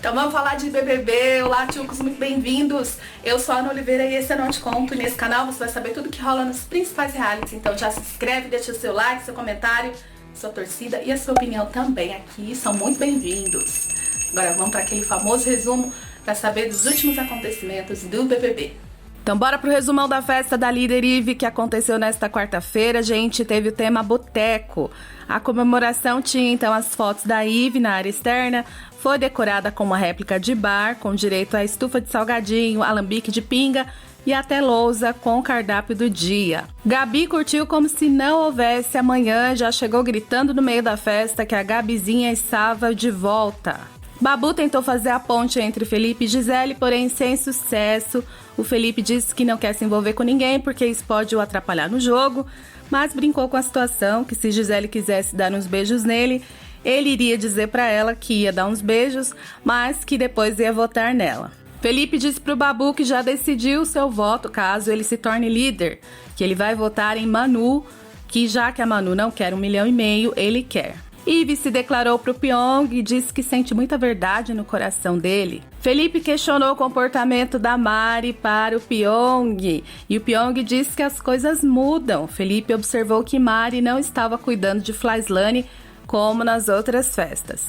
Então vamos falar de BBB. Olá, tchucos, muito bem-vindos. Eu sou a Ana Oliveira e esse é Não Te Conto. E nesse canal você vai saber tudo que rola nos principais realities. Então já se inscreve, deixa o seu like, seu comentário, sua torcida e a sua opinião também aqui. São muito bem-vindos. Agora vamos para aquele famoso resumo para saber dos últimos acontecimentos do BBB. Então bora pro resumão da festa da líder Ive que aconteceu nesta quarta-feira. Gente, teve o tema boteco. A comemoração tinha então as fotos da Ive na área externa. Foi decorada com uma réplica de bar, com direito a estufa de salgadinho, alambique de pinga e até lousa com o cardápio do dia. Gabi curtiu como se não houvesse amanhã, já chegou gritando no meio da festa que a Gabizinha estava de volta. Babu tentou fazer a ponte entre Felipe e Gisele, porém sem sucesso. O Felipe disse que não quer se envolver com ninguém porque isso pode o atrapalhar no jogo, mas brincou com a situação que se Gisele quisesse dar uns beijos nele, ele iria dizer pra ela que ia dar uns beijos, mas que depois ia votar nela. Felipe disse pro Babu que já decidiu seu voto caso ele se torne líder, que ele vai votar em Manu, que já que a Manu não quer 1,5 milhão, ele quer. Ive se declarou pro Pyong e disse que sente muita verdade no coração dele. Felipe questionou o comportamento da Mari para o Pyong e o Pyong disse que as coisas mudam. Felipe observou que Mari não estava cuidando de Flyslane como nas outras festas.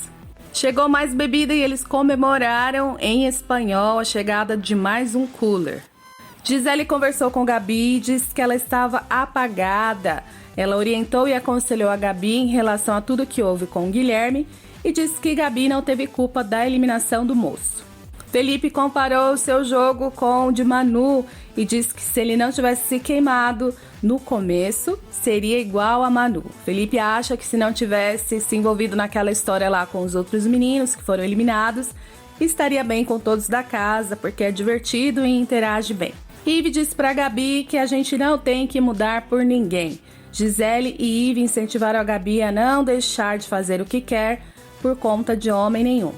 Chegou mais bebida e eles comemoraram em espanhol a chegada de mais um cooler. Gisele conversou com Gabi e disse que ela estava apagada. Ela orientou e aconselhou a Gabi em relação a tudo que houve com o Guilherme e disse que Gabi não teve culpa da eliminação do moço. Felipe comparou o seu jogo com o de Manu e disse que se ele não tivesse se queimado no começo, seria igual a Manu. Felipe acha que se não tivesse se envolvido naquela história lá com os outros meninos que foram eliminados, estaria bem com todos da casa, porque é divertido e interage bem. Ive disse pra Gabi que a gente não tem que mudar por ninguém. Gisele e Ive incentivaram a Gabi a não deixar de fazer o que quer por conta de homem nenhum.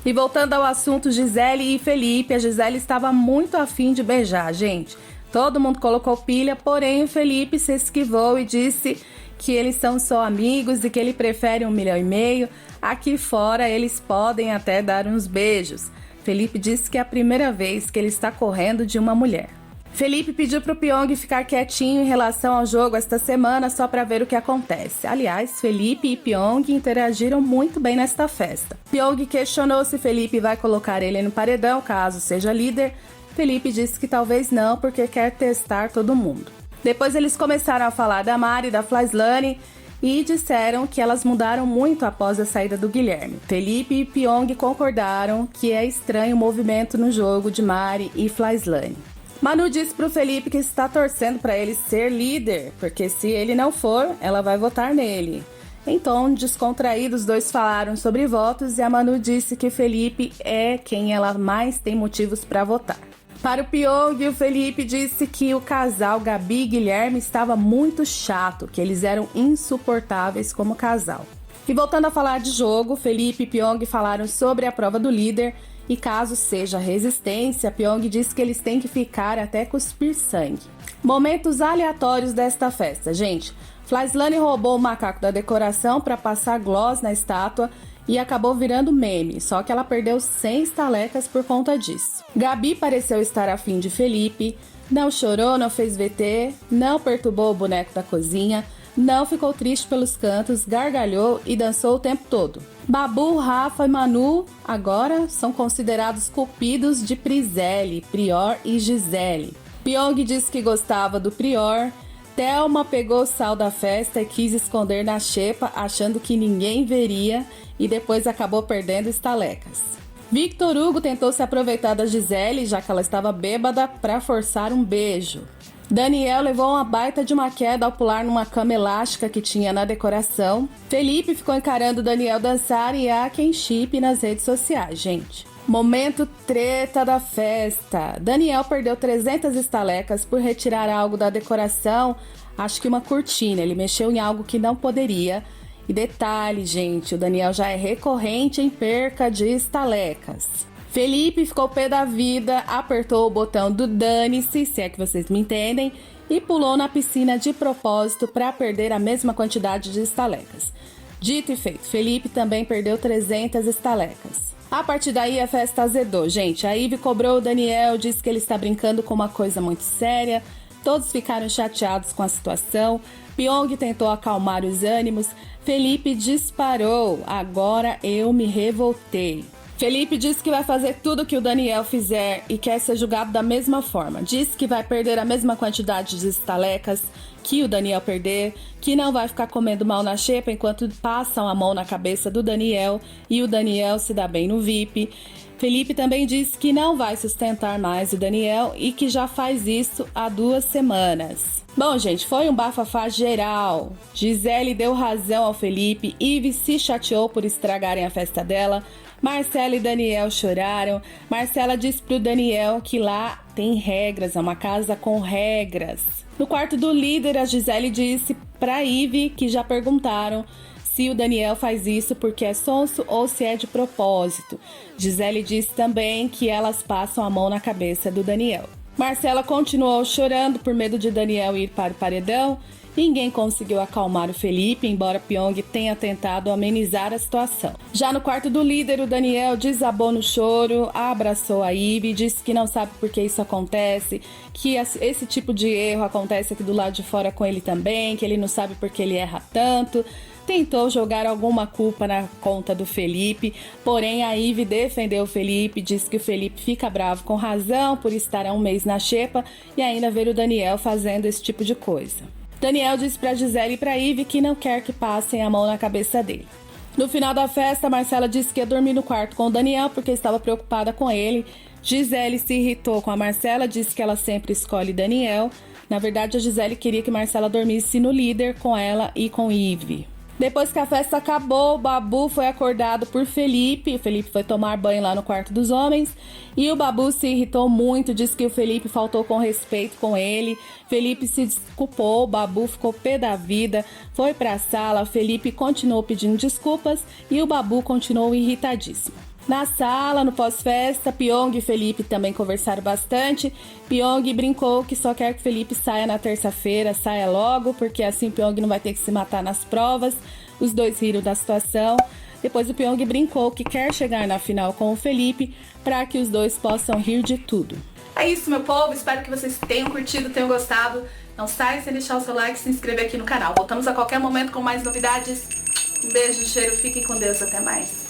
E voltando ao assunto Gisele e Felipe, a Gisele estava muito afim de beijar, gente. Todo mundo colocou pilha, porém o Felipe se esquivou e disse que eles são só amigos e que ele prefere 1,5 milhão. Aqui fora eles podem até dar uns beijos. Felipe disse que é a primeira vez que ele está correndo de uma mulher. Felipe pediu pro Pyong ficar quietinho em relação ao jogo esta semana só para ver o que acontece. Aliás, Felipe e Pyong interagiram muito bem nesta festa. Pyong questionou se Felipe vai colocar ele no paredão caso seja líder. Felipe disse que talvez não, porque quer testar todo mundo. Depois eles começaram a falar da Mari e da Flyslane e disseram que elas mudaram muito após a saída do Guilherme. Felipe e Pyong concordaram que é estranho o movimento no jogo de Mari e Flyslane. Manu disse pro Felipe que está torcendo para ele ser líder, porque se ele não for, ela vai votar nele. Em tom descontraído, os dois falaram sobre votos e a Manu disse que Felipe é quem ela mais tem motivos para votar. Para o Pyong, o Felipe disse que o casal Gabi e Guilherme estava muito chato, que eles eram insuportáveis como casal. E voltando a falar de jogo, Felipe e Pyong falaram sobre a prova do líder e caso seja resistência, Pyong disse que eles têm que ficar até cuspir sangue. Momentos aleatórios desta festa, gente. Flyslane roubou o macaco da decoração para passar gloss na estátua e acabou virando meme, só que ela perdeu 100 estalecas por conta disso. Gabi pareceu estar afim de Felipe, não chorou, não fez VT, não perturbou o boneco da cozinha, não ficou triste pelos cantos, gargalhou e dançou o tempo todo. Babu, Rafa e Manu agora são considerados cupidos de Prizelli, Prior e Gisele. Pyong disse que gostava do Prior. Thelma pegou o sal da festa e quis esconder na xepa, achando que ninguém veria e depois acabou perdendo estalecas. Victor Hugo tentou se aproveitar da Gisele, já que ela estava bêbada, para forçar um beijo. Daniel levou uma baita de uma queda ao pular numa cama elástica que tinha na decoração. Felipe ficou encarando Daniel dançar e há quem chipe nas redes sociais, gente. Momento treta da festa. Daniel perdeu 300 estalecas por retirar algo da decoração, acho que uma cortina. Ele mexeu em algo que não poderia. E detalhe, gente, o Daniel já é recorrente em perca de estalecas. Felipe ficou pé da vida, apertou o botão do dane-se, se é que vocês me entendem, e pulou na piscina de propósito para perder a mesma quantidade de estalecas. Dito e feito, Felipe também perdeu 300 estalecas. A partir daí a festa azedou, gente. A Ivy cobrou o Daniel, disse que ele está brincando com uma coisa muito séria. Todos ficaram chateados com a situação. Pyong tentou acalmar os ânimos. Felipe disparou. Agora eu me revoltei. Felipe disse que vai fazer tudo que o Daniel fizer e quer ser julgado da mesma forma. Disse que vai perder a mesma quantidade de estalecas que o Daniel perder, que não vai ficar comendo mal na xepa enquanto passam a mão na cabeça do Daniel e o Daniel se dá bem no VIP. Felipe também disse que não vai sustentar mais o Daniel e que já faz isso há 2 semanas. Bom, gente, foi um bafafá geral. Gisele deu razão ao Felipe, Ivy se chateou por estragarem a festa dela, Marcela e Daniel choraram. Marcela disse pro Daniel que lá tem regras, é uma casa com regras. No quarto do líder, a Gisele disse pra Ivy que já perguntaram se o Daniel faz isso porque é sonso ou se é de propósito. Gisele disse também que elas passam a mão na cabeça do Daniel. Marcela continuou chorando por medo de Daniel ir para o paredão. Ninguém conseguiu acalmar o Felipe, embora Pyong tenha tentado amenizar a situação. Já no quarto do líder, o Daniel desabou no choro, abraçou a Ivy, disse que não sabe por que isso acontece, que esse tipo de erro acontece aqui do lado de fora com ele também, que ele não sabe por que ele erra tanto. Tentou jogar alguma culpa na conta do Felipe, porém a Ivy defendeu o Felipe, disse que o Felipe fica bravo com razão por estar há 1 mês na xepa e ainda ver o Daniel fazendo esse tipo de coisa. Daniel disse pra Gisele e pra Ivy que não quer que passem a mão na cabeça dele. No final da festa, Marcela disse que ia dormir no quarto com o Daniel porque estava preocupada com ele. Gisele se irritou com a Marcela, disse que ela sempre escolhe Daniel. Na verdade, a Gisele queria que Marcela dormisse no líder com ela e com Ivy. Depois que a festa acabou, o Babu foi acordado por Felipe. O Felipe foi tomar banho lá no quarto dos homens. E o Babu se irritou muito, disse que o Felipe faltou com respeito com ele. Felipe se desculpou, o Babu ficou pé da vida, foi pra sala. Felipe continuou pedindo desculpas e o Babu continuou irritadíssimo. Na sala, no pós-festa, Pyong e Felipe também conversaram bastante. Pyong brincou que só quer que Felipe saia na terça-feira, saia logo, porque assim Pyong não vai ter que se matar nas provas. Os dois riram da situação. Depois o Pyong brincou que quer chegar na final com o Felipe para que os dois possam rir de tudo. É isso, meu povo. Espero que vocês tenham curtido, tenham gostado. Não saia sem deixar o seu like e se inscrever aqui no canal. Voltamos a qualquer momento com mais novidades. Um beijo, cheiro, fiquem com Deus, até mais.